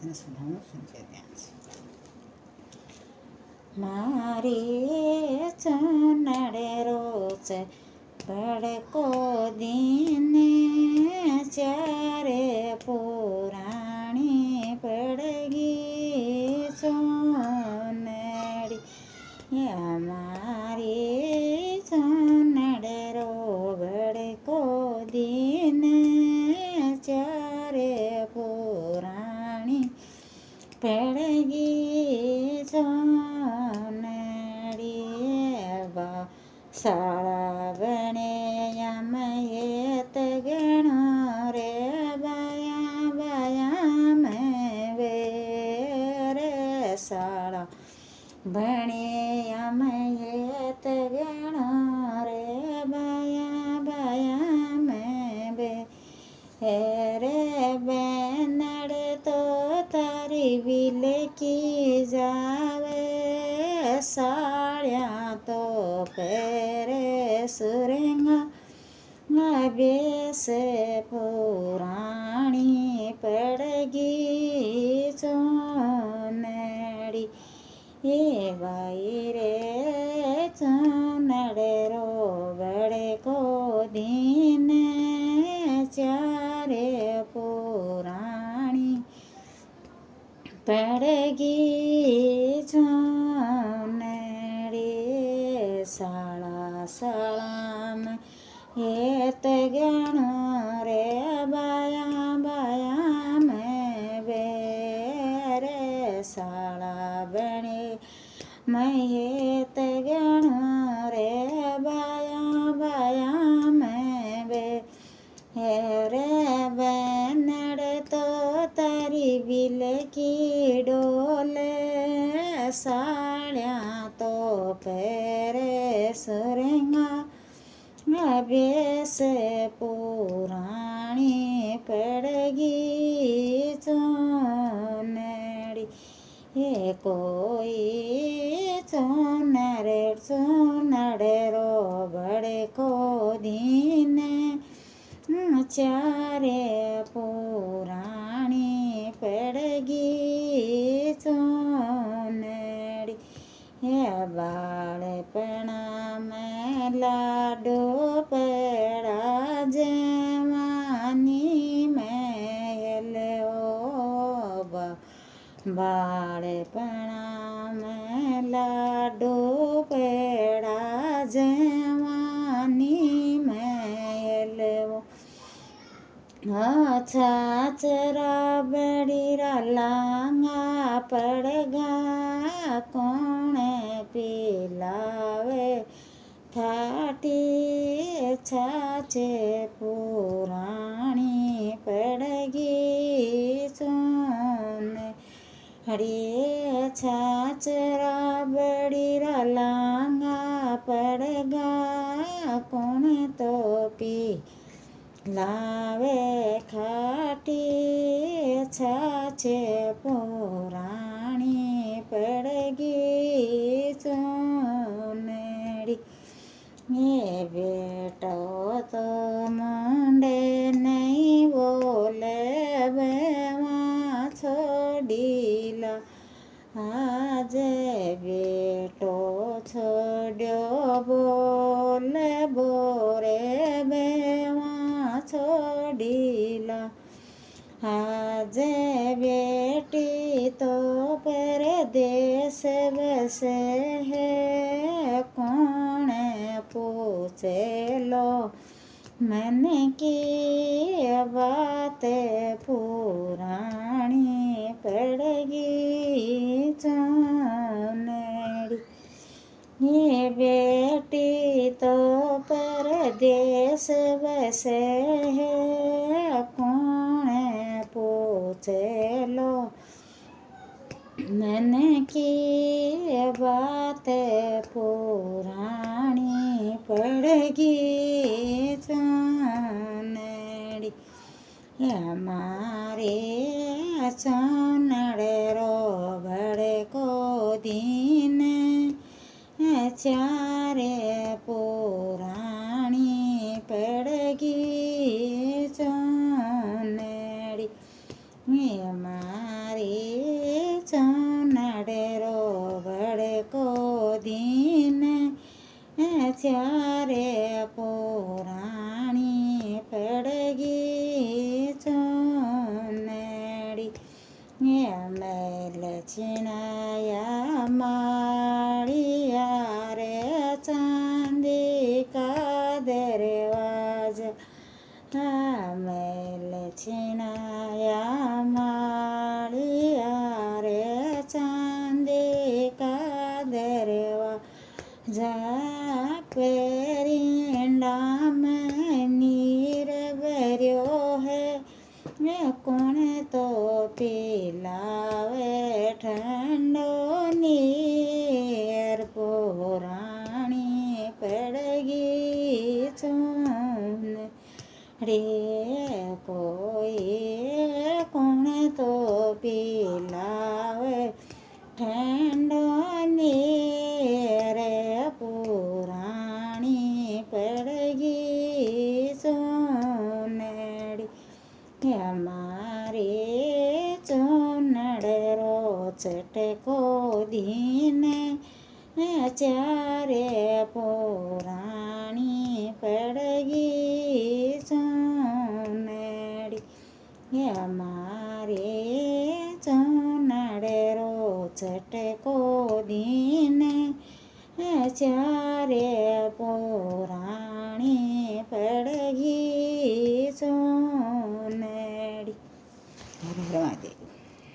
તેને સુધારનું સંચય ધ્યાન છે. મારી ચૂનડે રોચ ભડકો દીને ચારે પુરાણી પડગી ચૂનડી. મારી ચૂનડે રો ભડકો દીને ચારે પુરાણી પડગી ચૂનડી. શાળા બને યમયત ગણો રે બાયા બાયા મેં રે શાળા ભણે યમયત ગણો રે બાયા બાયા મેં રે બેનડ તો તારી વિલકી જાવે સાળ્યા તો પેરે સુરેંગા બેસે પુરાણી પડગી ચૂનડી. એ બાઈ રે ચૂનડે રો ભડકો દીને ચારે પુરાણી પડગી ચૂનડી. શાળા શાળામાં હેત ગણો રે બાયા બાયા મેં રે શાળા બને મહેત ગણો રે બાયા બાયા મેં રે બેનડ તો તારી વિલકી ડોલે સાળ્યા તો પેરે સુરેંગા બેસે પુરાણી પડગી ચૂનડી. એ કોઈ ચૂનડે રો ભડકો દીને ચારે પુરાણી પડગી ચૂનડી. હે બાળપણામાં લાડો પડા જવાની મેલ ઓ બાળપણામાં લાડો પડા જવાની મેલ છાચરા બડીરા લાંગા પડગા કોણે પીલાવે થાટી છાચે પુરાણી પડગી ચૂનડી. છાચરા બડીરા લાંગા પડગા કોણે તો પી લાવે ખાટી છાછે પુરાણી પડગી ચૂનડી. એ બેટો તો મુંડે નહીં બોલે બેમાં છોડીલા આજે બેટો છોડ્યો બોલે બોરે બેમાં છોડીલા. આજે બેટી તો પરદેશ બસે હે કોણે પૂછેલો મને કી બાતે પુરાણી પડગી ચૂનડી. એ બેટી તો પરદેશ બસે હે કોણે પૂછેલો મને કી બાતે પુરાણી પડગી ચૂનડી. મારે ચૂનડે રો ભડકો દીને ચારે પુરાણી પડગી ચૂનડી. મારી છીણાયા માળિયા રે ચાંદી કા દરવાજા મેલ છીણાયા માળિયા રે ચાંદી કા દરવાજા પેરીંડા મેં નીર ભર્યો હે કોણ તો પીલાવે ઠંડો નીર પુરાણી પડગી ચૂન રે કોઈ કોણ તો પીલાવે ઠંડો નીર પુરાણી પડગી ચૂનડી અમારે ચૂનડ રોચટકો દીને ચારે પુરાણી પડગી ચૂનડી અમારે ચૂનડ રોચટકો દીને ચારે પુરાણી પડગી ચૂનડી.